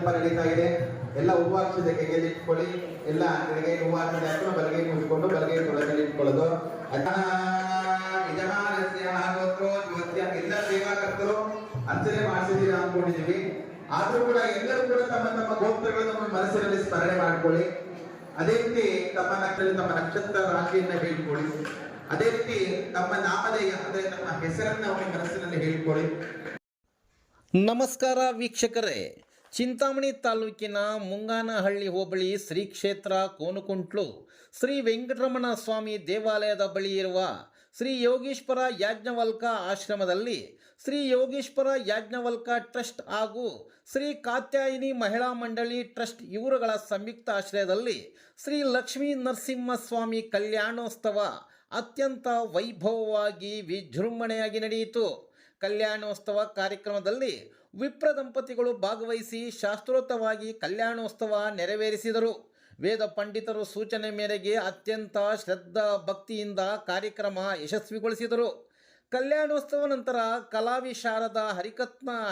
ಸಂಕಲ್ಪ ನಡೀತಾ ಇದೆ. ಎಲ್ಲ ಹೂವಾಕ್ಷತೆ ಕೈಯಲ್ಲಿ ಇಟ್ಕೊಳ್ಳಿ. ಎಲ್ಲ ಎಡಗೈ ಹೂವಾಕ್ಷತೆ ಹಾಕೊಂಡು ಬಲಗೈ ಮುಗಿಕೊಂಡು ಬಲಗೈ ತೊಳೆದಲ್ಲಿ ಇಟ್ಕೊಳ್ಳೋದು. ಎಲ್ಲ ಸೇವಾಕರ್ತರು ಅರ್ಚನೆ ಮಾಡಿಸಿದೀರಾ ಅನ್ಕೊಂಡಿದೀವಿ. ಆದ್ರೂ ಕೂಡ ಎಲ್ಲರೂ ಕೂಡ ತಮ್ಮ ತಮ್ಮ ಗೋತ್ರಗಳನ್ನು ಮನಸ್ಸಿನಲ್ಲಿ ಸ್ಮರಣೆ ಮಾಡ್ಕೊಳ್ಳಿ. ಅದೇ ರೀತಿ ತಮ್ಮ ನಕ್ಷತ್ರ ರಾಶಿಯನ್ನ ಹೇಳ್ಕೊಳ್ಳಿ. ಅದೇ ರೀತಿ ತಮ್ಮ ನಾಮಧೇಯ ಅಂದ್ರೆ ತಮ್ಮ ಹೆಸರನ್ನ ಅವರ ಮನಸ್ಸಿನಲ್ಲಿ ಹೇಳ್ಕೊಳ್ಳಿ. ನಮಸ್ಕಾರ ವೀಕ್ಷಕರೇ, ಚಿಂತಾಮಣಿ ತಾಲೂಕಿನ ಮುಂಗಾನಹಳ್ಳಿ ಹೋಬಳಿ ಶ್ರೀ ಕ್ಷೇತ್ರ ಕೋನಕುಂಟ್ಲು ಶ್ರೀ ವೆಂಕಟರಮಣ ಸ್ವಾಮಿ ದೇವಾಲಯದ ಬಳಿ ಇರುವ ಶ್ರೀ ಯೋಗೀಶ್ವರ ಯಾಜ್ಞವಲ್ಕ ಆಶ್ರಮದಲ್ಲಿ ಶ್ರೀ ಯೋಗೀಶ್ವರ ಯಾಜ್ಞವಲ್ಕ ಟ್ರಸ್ಟ್ ಹಾಗೂ ಶ್ರೀ ಕಾತ್ಯಾಯಿನಿ ಮಹಿಳಾ ಮಂಡಳಿ ಟ್ರಸ್ಟ್ ಇವರುಗಳ ಸಂಯುಕ್ತ ಆಶ್ರಯದಲ್ಲಿ ಶ್ರೀ ಲಕ್ಷ್ಮೀ ನರಸಿಂಹಸ್ವಾಮಿ ಕಲ್ಯಾಣೋತ್ಸವ ಅತ್ಯಂತ ವೈಭವವಾಗಿ ವಿಜೃಂಭಣೆಯಾಗಿ ನಡೆಯಿತು. ಕಲ್ಯಾಣೋತ್ಸವ ಕಾರ್ಯಕ್ರಮದಲ್ಲಿ ವಿಪ್ರ ದಂಪತಿಗಳು ಭಾಗವಹಿಸಿ ಶಾಸ್ತ್ರೋಕ್ತವಾಗಿ ಕಲ್ಯಾಣೋತ್ಸವ ನೆರವೇರಿಸಿದರು. ವೇದ ಪಂಡಿತರು ಸೂಚನೆ ಮೇರೆಗೆ ಅತ್ಯಂತ ಶ್ರದ್ಧಾ ಭಕ್ತಿಯಿಂದ ಕಾರ್ಯಕ್ರಮ ಯಶಸ್ವಿಗೊಳಿಸಿದರು. ಕಲ್ಯಾಣೋತ್ಸವ ನಂತರ ಕಲಾವಿಶಾರದ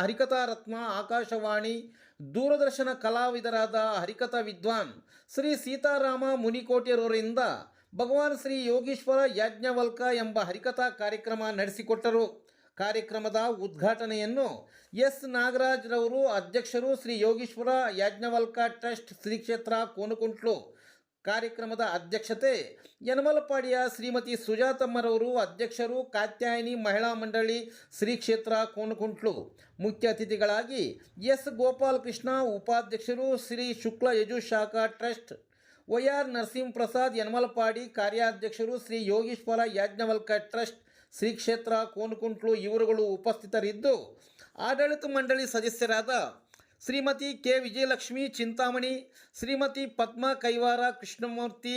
ಹರಿಕಥಾರತ್ನ ಆಕಾಶವಾಣಿ ದೂರದರ್ಶನ ಕಲಾವಿದರಾದ ಹರಿಕಥಾ ವಿದ್ವಾನ್ ಶ್ರೀ ಸೀತಾರಾಮ ಮುನಿಕೋಟೆಯವರಿಂದ ಭಗವಾನ್ ಶ್ರೀ ಯೋಗೀಶ್ವರ ಯಾಜ್ಞವಲ್ಕ ಎಂಬ ಹರಿಕಥಾ ಕಾರ್ಯಕ್ರಮ ನಡೆಸಿಕೊಟ್ಟರು. ಕಾರ್ಯಕ್ರಮದ ಉದ್ಘಾಟನೆಯನ್ನು ಎಸ್ ನಾಗರಾಜ್ರವರು ಅಧ್ಯಕ್ಷರು, ಶ್ರೀ ಯೋಗೀಶ್ವರ ಯಾಜ್ಞವಲ್ಕ ಟ್ರಸ್ಟ್ ಶ್ರೀ ಕ್ಷೇತ್ರ ಕೋನಕುಂಟ್ಲು. ಕಾರ್ಯಕ್ರಮದ ಅಧ್ಯಕ್ಷತೆ ಯನಮಲಪಾಡಿಯ ಶ್ರೀಮತಿ ಸುಜಾತಮ್ಮರವರು ಅಧ್ಯಕ್ಷರು, ಕಾತ್ಯಾಯಿನಿ ಮಹಿಳಾ ಮಂಡಳಿ ಶ್ರೀ ಕ್ಷೇತ್ರ ಕೋನಕುಂಟ್ಲು. ಮುಖ್ಯ ಅತಿಥಿಗಳಾಗಿ ಎಸ್ ಗೋಪಾಲಕೃಷ್ಣ ಉಪಾಧ್ಯಕ್ಷರು, ಶ್ರೀ ಶುಕ್ಲ ಯಜುಶಾಖಾ ಟ್ರಸ್ಟ್, ವೈಆರ್ ನರಸಿಂಹಪ್ರಸಾದ್ ಯನಮಲಪಾಡಿ ಕಾರ್ಯಾಧ್ಯಕ್ಷರು, ಶ್ರೀ ಯೋಗೀಶ್ವರ ಯಾಜ್ಞವಲ್ಕ ಟ್ರಸ್ಟ್ ಶ್ರೀ ಕ್ಷೇತ್ರ ಕೋನಕುಂಟ್ಲು ಇವರುಗಳು ಉಪಸ್ಥಿತರಿದ್ದು, ಆಡಳಿತ ಮಂಡಳಿ ಸದಸ್ಯರಾದ Shrimati K Vijayalakshmi Chintamani, Shrimati Padma Kaivara Krishnamurthy,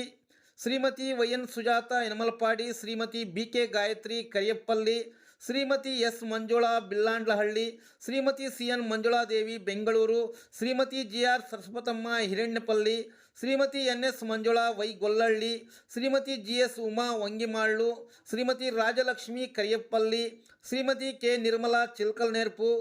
Shrimati Y N Sujatha Yanamalapadi, Shrimati B K Gayathri Kariyappalli, Shrimati S Manjula Billandlahalli, Shrimati C N Manjuladevi Bengaluru, Shrimati G R Saraswathamma Hiranyapalli, Shrimati N S Manjula Y Gollahalli, Shrimati G S Uma Vangimallu, Shrimati Rajalakshmi Kariyappalli, Shrimati K Nirmala Chilkalnerpu,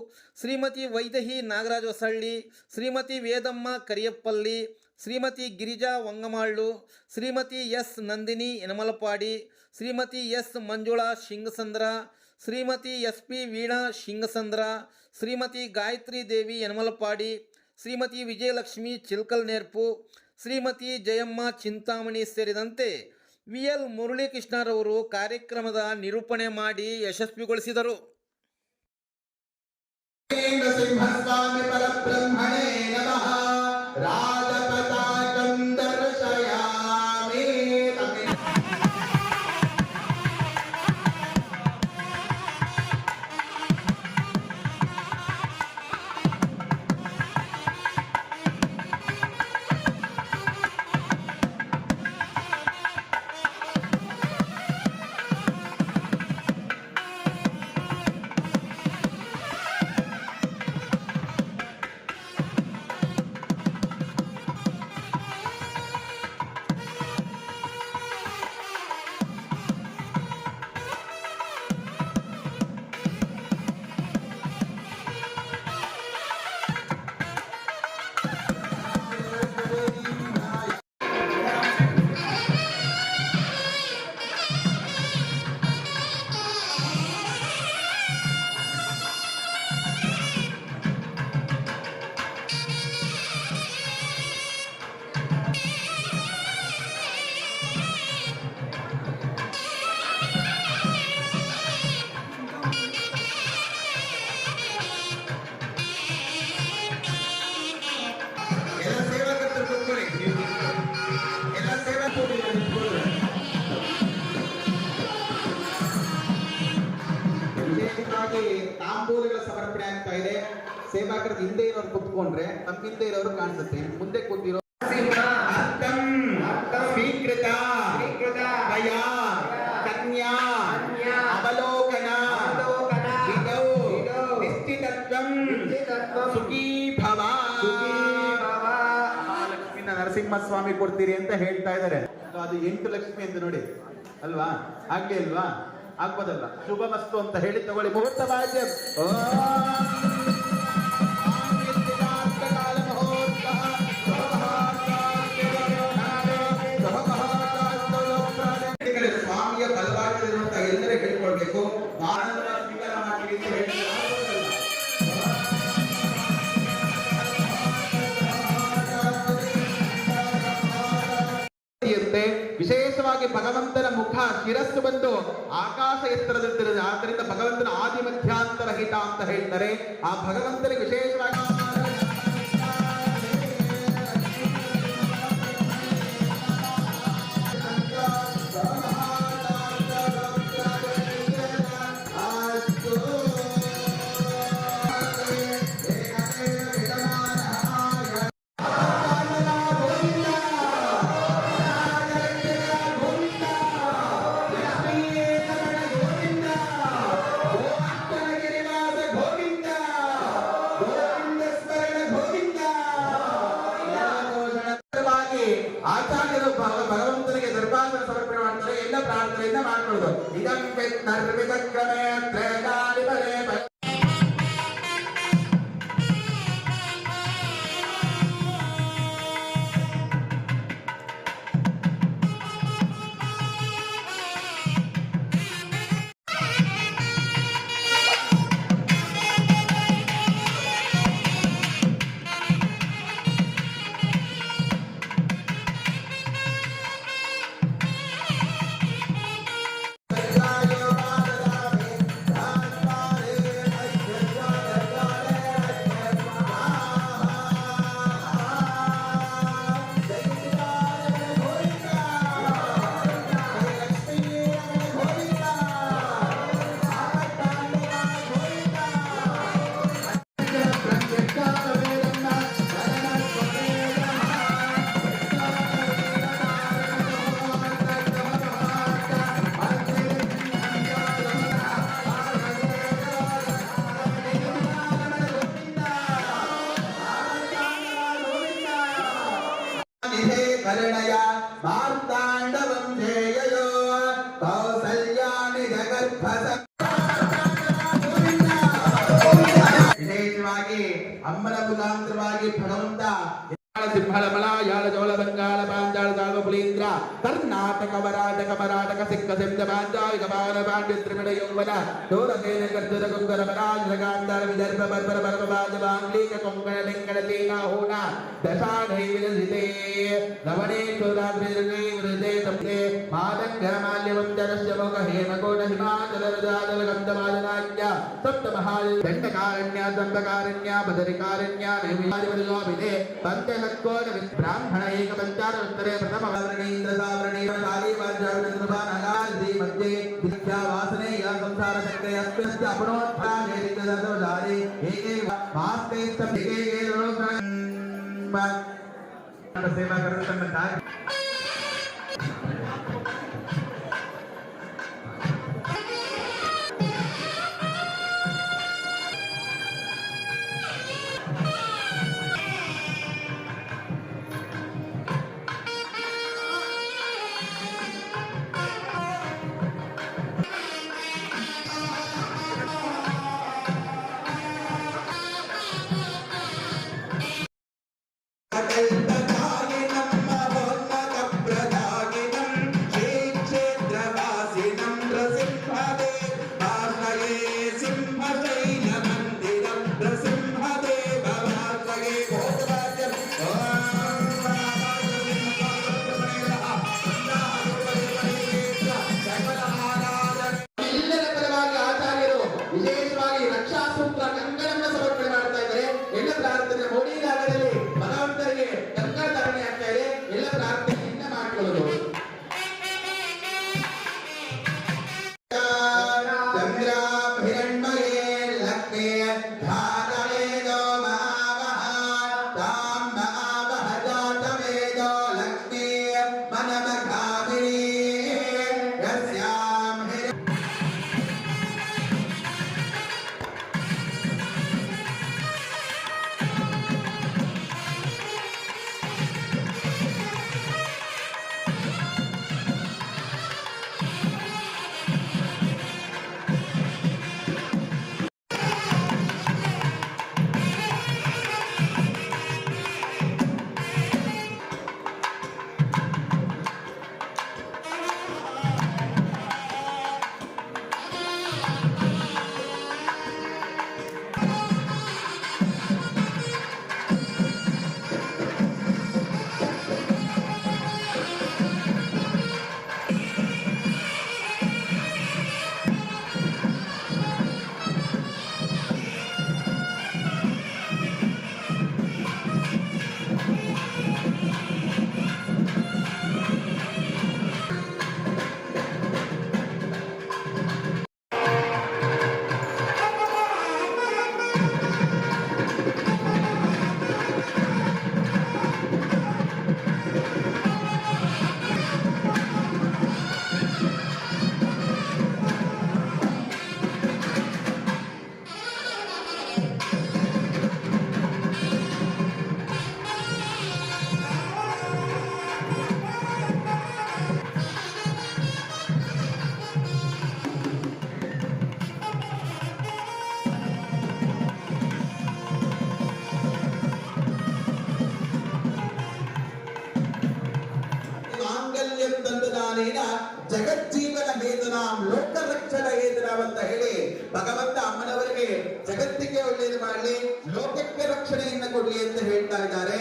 Shrimati Vaidehi Nagaraja Hosalli, Shrimati Vedamma Kariyappalli, Shrimati Girija Vangamallu, Shrimati S Nandini Yanamalapadi, Shrimati S Manjula Shingasandra, Shrimati S P Veena Shingasandra, Shrimati Gayathri Devi Yanamalapadi, Shrimati Vijayalakshmi Chilkalnerpu, Shrimati Jayamma Chintamani ಸೇರಿದಂತೆ ವಿ ಎಲ್ ಮುರಳೀಕೃಷ್ಣರವರು ಕಾರ್ಯಕ್ರಮದ ನಿರೂಪಣೆ ಮಾಡಿ ಯಶಸ್ವಿಗೊಳಿಸಿದರು. ತಾಂಬೂಲಗಳ ಸಮರ್ಪಣೆ ಆಗ್ತಾ ಇದೆ. ಸೇವಾಕರದ ಹಿಂದೆ ಇರೋರು ಕುತ್ಕೊಂಡ್ರೆ ನಮ್ಮ ಹಿಂದೆ ಇರೋರು ಕಾಣಿಸುತ್ತೆ. ಮುಂದೆ ಕೂತಿರೋ ಸ್ವೀಕೃತ ಕನ್ಯಾ ಅವಲೋಕನ ನಿಶ್ಚಿತತ್ವಂ ಸುಖೀ ಭವ. ಲಕ್ಷ್ಮಿನ ನರಸಿಂಹಸ್ವಾಮಿ ಕೊಡ್ತೀರಿ ಅಂತ ಹೇಳ್ತಾ ಇದ್ದಾರೆ. ಅದು 8 ಲಕ್ಷ್ಮಿ ಅಂತ ನೋಡಿ ಅಲ್ವಾ? ಆಗ್ಲೇ ಅಲ್ವಾ? ಆಗ್ಬೋದಲ್ಲ? ಶುಭಮಸ್ತು ಅಂತ ಹೇಳಿ ತಗೊಳ್ಳಿ. ಮುಹೂರ್ತ ವಾದ್ಯ ವಿಶೇಷವಾಗಿ ಭಗವಂತನ ಮುಖ ಶಿರಸ್ಸು ಬಂದು ಆಕಾಶ ಎತ್ತರದಲ್ಲಿರುತ್ತದೆ. ಆದ್ದರಿಂದ ಭಗವಂತನ ಆದಿ ಮಧ್ಯಾಂತರ ಹಿತ ಅಂತ ಹೇಳ್ತಾರೆ. ಆ ಭಗವಂತನಿಗೆ ವಿಶೇಷವಾಗಿ ಆಚಾರ್ಯರು ಭಗವಂತನಿಗೆ ದರ್ಭಾಸನ ಸಮರ್ಪಣೆ ಮಾಡ್ತಾರೆ. ಎಲ್ಲ ಪ್ರಾರ್ಥನೆಯಿಂದ ಮಾಡ್ಕೊಳ್ಳೋದು. ಇದಂ ನಿರ್ವಿತಕ್ರಮೇ ತ್ರಯದಾನಿ ಬಲೆ ಕರುಣಯ ಮಾರ್ತಾಂಡವಂ ಜೇಯಯೋ ಕೌಸಲ್ಯಾನಿ ಜಗರ್ಭಸ. ವಿಶೇಷವಾಗಿ ಅಮ್ಮನ ಮುಖಾಂತರವಾಗಿ ಭಗವಂತ ಸಿಂಹಳ ಮಲಯಾಳ ಚೋಳ ಬಂಗಾಳ ಪಾಂಚಾಳ ಸಾಲ್ವ ಪುಲೀಂದ್ರ ಕರ್ನಾಟಕ ಮರಾಠಕ ಸಿಕ್ಕ ಸಿಂಧ ಪಾಂಚಾಲಿಕ ಪಾವನ ಪಾಂಡ್ಯ ತ್ರಿಮಿಡ ಯೌವನ ದೂರಸೇನ ಕರ್ತದ ಕುಂಕರ ಮರಾಜ ಗಾಂಧಾರ ವಿದರ್ಭ ಬರ್ಬರ ಬರ್ಬ ಬಾಜ ಬಾಂಗ್ಲೀಕ ಕೊಂಕಣ ಲಿಂಗಣ ಲೀನಾ ಹೂಣ ದಶಾಢೈ ವಿರಜಿತೆ ಲವಣೇಶ್ವರಾದ್ರಿ ವೃದೆ ತಪ್ತೆ ಮಾದಂಗ ಮಾಲ್ಯವಂತರಸ್ಯ ಮುಖ ಹೇಮಕೋಟ ಹಿಮಾಚಲ ರಜಾದಲ ಗಂಧಮಾದನಾಜ್ಞ ಸಪ್ತ ಮಹಾಲಿ ದಂಡಕಾರಣ್ಯ ದಂಡಕಾರಣ್ಯ ಬದರಿಕಾರಣ್ಯ ನೈವೇದ್ಯವಿದೆ ಪಂಚ ಬ್ರಾಹ್ಮಣ ಏಕ ಪಂಚಾರ ಉತ್ತರೆ ಪ್ರಥಮ ಇಂದ್ರ ಸಾವರಣಿ ಕಾಲಿ ವಾಜ್ಯಾದಿ ಮಧ್ಯೆ ವಿದ್ಯಾ ವಾಸನೆ ಯಾ ಸಂಸಾರ ಶಕ್ತಿ ಅಸ್ಪೃಶ್ಯ ಅಪನೋತ್ಥಾನೆ ರಿತದೋದಾರಿ ಏಕೆ ವಾಸ್ತೆ ಏಕೆ ಸೇವಾ ಕರುತ್ತಂತ ನಮ್ಮ ಕಾಲೇನ ಜಗಜ್ಜೀವನ ಹೇತನಾಂ ಲೋಕ ರಕ್ಷಣ ಹೇತನಾಂ ಅಂತ ಹೇಳಿ ಭಗವಂತ ಅಮ್ಮನವರಿಗೆ ಜಗತ್ತಿಗೆ ಒಳ್ಳೆಯದು ಮಾಡಲಿ, ಲೋಕಕ್ಕೆ ರಕ್ಷಣೆಯನ್ನು ಕೊಡ್ಲಿ ಅಂತ ಹೇಳ್ತಾ ಇದ್ದಾರೆ.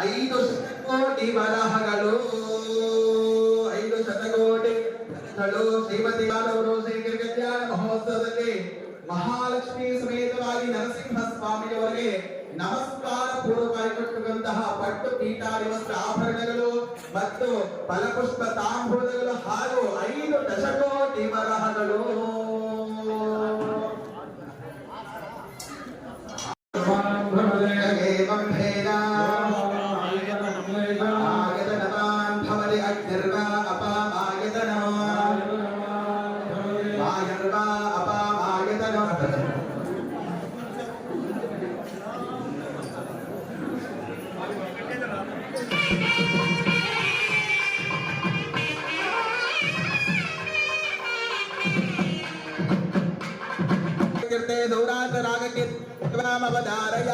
5 ಶತಕೋಟಿ ವರಹಗಳು 5 ಶತಕೋಟಿ ಶ್ರೀಮತಿ ಅವರು ಶ್ರೀ ಕಲ್ಯಾಣ ಮಹೋತ್ಸವದಲ್ಲಿ ಮಹಾಲಕ್ಷ್ಮಿ ಸಮೇತವಾಗಿ ನರಸಿಂಹ ಸ್ವಾಮಿಯವರಿಗೆ ನಮಸ್ಕಾರ ಪೂರ್ವಕವಾಗಿ ಕೊಟ್ಟಿರುವಂತಹ ಪಟ್ಟು ಪೀಠಾದಿವಸ್ತ್ರ ಆಭರಣಗಳು ಮತ್ತು ಫಲಪುಷ್ಪ ತಾಂಬೂಲಗಳು ಹಾಗೂ 5 ದಶಕೋಟಿ ವರಹಗಳು ದೌರಾತ ರಾಗಕ್ಕೆ ಅವಧಾರಯ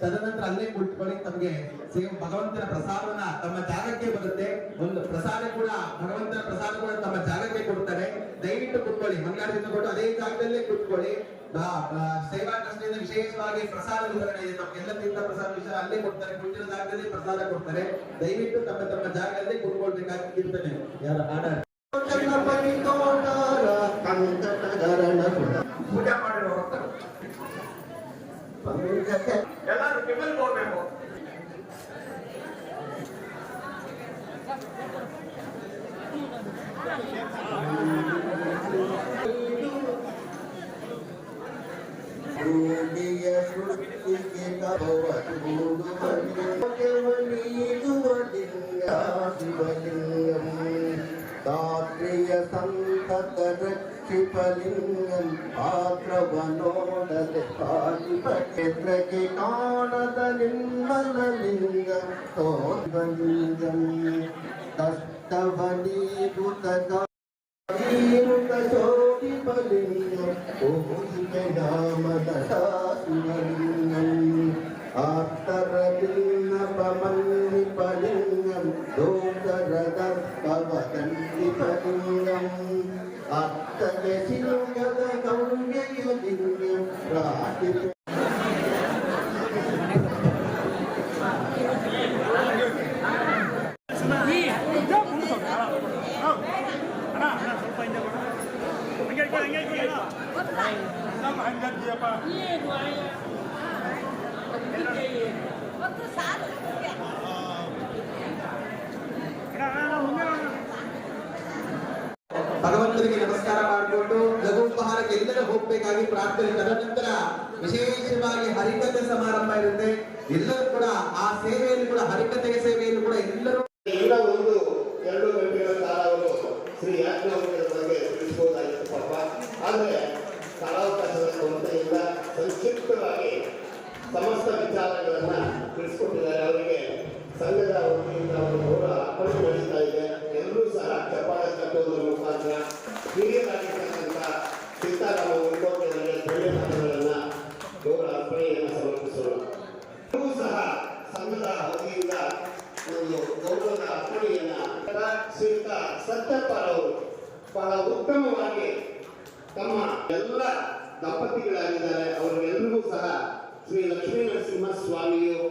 ತದನಂತರ ಅಲ್ಲೇ ಕುಳಿತುಕೊಳ್ಳಿ ತಮಗೆ ಭಗವಂತನ ಪ್ರಸಾದವನ್ನ ತಮ್ಮ ಜಾಗಕ್ಕೆ ಬರುತ್ತೆ. ಒಂದು ಪ್ರಸಾದ ಕೂಡ ಭಗವಂತನ ಪ್ರಸಾದ ಕೂಡ ತಮ್ಮ ಜಾಗಕ್ಕೆ ಕೊಡ್ತಾರೆ. ದಯವಿಟ್ಟು ಕುತ್ಕೊಳ್ಳಿ, ಮಂಗಳಾರತಿಯನ್ನು ಕೊಟ್ಟು ಅದೇ ಜಾಗದಲ್ಲೇ ಕುತ್ಕೊಳ್ಳಿ. ಸೇವಾ ಟ್ರಸ್ಟಿಂದ ವಿಶೇಷವಾಗಿ ಪ್ರಸಾದ ವಿತರಣೆ ಇದೆ. ತಮ್ಗೆಲ್ಲ ತೀರ್ಥ ಪ್ರಸಾದ ವಿಷಯ ಅಲ್ಲೇ ಕೊಡ್ತಾರೆ, ಕುಳಿತಿರೋ ಜಾಗದಲ್ಲಿ ಪ್ರಸಾದ ಕೊಡ್ತಾರೆ. ದಯವಿಟ್ಟು ತಮ್ಮ ತಮ್ಮ ಜಾಗದಲ್ಲೇ ಕುತ್ಕೊಳ್ಬೇಕಾಗಿ ಇರ್ತದೆ. ಯಾರ ಆರ್ಡರ್ ಪೂಜೆ ಮಾಡಿರೋ ಎಲ್ಲರೂ ಕಿಮ್ಮಲ್ ಹೋಗ್ಬೇಕು. ಸಂತತ ರಕ್ಷಿಪಲಿಂಗಂ ಪಾತ್ರವನೋಡದೆ ಪಾಲಿಪಕ್ಷೇತ್ರಕ್ಕೆ ಕಾಣದ ನಿರ್ಮಲಲಿಂಗಂ ತೋರ್ವಲಿಂಗಂ ಕಷ್ಟವನೀರುತ ಶೋಭಿಪಲಿಂಗಂ ಓಹಿಕೆ ನಾಮದ ಶಿವಲಿಂಗಂ ಆಪ್ತರಲಿಂಗಪಮನ್ನಿಪಲಿಂಗಂ ದೋಷರದರ್ಪವದಂಡಿಪಲಿಂಗಂ ಅತ್ತಗೆ ಶಿಲುಗದ ಗೌರ್ಯಲಿಂಗಂ ರಾಟಿ ಭಗವಂತನಿಗೆ ನಮಸ್ಕಾರ ಮಾಡಿಕೊಂಡು ಲಘುಪಹಾರಕ್ಕೆ ಎಲ್ಲರೂ ಹೋಗ್ಬೇಕಾಗಿ ಪ್ರಾರ್ಥನೆ. ತದನಂತರ ವಿಶೇಷವಾಗಿ ಹರಿಕತೆ ಸಮಾರಂಭ ಇರುತ್ತೆ. ಎಲ್ಲರೂ ಕೂಡ ಆ ಸೇವೆಯಲ್ಲಿ ಕೂಡ ಹರಿಕತೆಯ ಸೇವೆಯಲ್ಲಿ ಕೂಡ ಎಲ್ಲರೂ ಎಲ್ಲ ಒಂದು 2 ಗಂಟೆಗಳ ಕಾಲವನ್ನು ಶ್ರೀ ಯಾಜ್ಞವಲ್ಕ್ಯರ ಬಗ್ಗೆ ತಿಳಿಸಬಹುದಾಗಿತ್ತು ಪಾಪ. ಆದರೆ ಕಾಲಾವಕಾಶದ ಕೊರತೆ ಇಲ್ಲ. ಸಂಕ್ಷಿಪ್ತವಾಗಿ ಸಮಸ್ತ ವಿಚಾರಗಳನ್ನ ತಿಳಿಸ್ಕೊಟ್ಟಿದ್ದಾರೆ. ಅವರಿಗೆ ಸಂಘದ ವತಿಯಿಂದ ಒಂದು ಗೌರವ ಅರ್ಪಣೆ ನಡೀತಾ ಇದೆ. ಎಲ್ಲರೂ ಸಹ ಚಪ್ಪಾಳೆ ತಟ್ಟುವುದರ ಮುಖಾಂತರ ಹಿರಿಯರಾಗಿರ್ತಕ್ಕಂಥ ಸೀತಾರಾಮ ಉಳ್ಕೋಟೆ ಅವರಿಗೆ ಬೆಳ್ಳಿ ಮಾತುಗಳನ್ನ ಗೌರವ ಅರ್ಪಣೆಯನ್ನು ಸಮರ್ಪಿಸೋಣ. ಎಲ್ಲರೂ ಸಹ ಸಂಘದ ವತಿಯಿಂದ ಒಂದು ಗೌರವದ ಅರ್ಪಣೆಯನ್ನ ಶ್ರೀಯುತ ಸತ್ಯಪ್ಪರವರು ಬಹಳ ಉತ್ತಮವಾಗಿ ತಮ್ಮ ಎಲ್ಲ ದಂಪತಿಗಳಾಗಿದ್ದಾರೆ. ಅವರಿಗೆಲ್ಲರಿಗೂ ಸಹ ಶ್ರೀ ಲಕ್ಷ್ಮೀ ನರಸಿಂಹ ಸ್ವಾಮಿಯು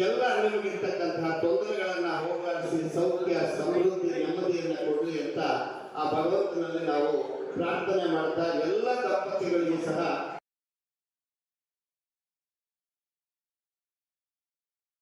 ಎಲ್ಲ ನಿಮಗಿರ್ತಕ್ಕಂತಹ ತೊಂದರೆಗಳನ್ನ ಹೋಗಲಾಡಿಸಿ ಸೌಖ್ಯ ಸಮೃದ್ಧಿ ನೆಮ್ಮದಿಯನ್ನ ಕೊಡಲಿ ಅಂತ ಆ ಭಗವಂತನಲ್ಲಿ ನಾವು ಪ್ರಾರ್ಥನೆ ಮಾಡ್ತಾ ಎಲ್ಲ ದಂಪತಿಗಳಿಗೂ ಸಹ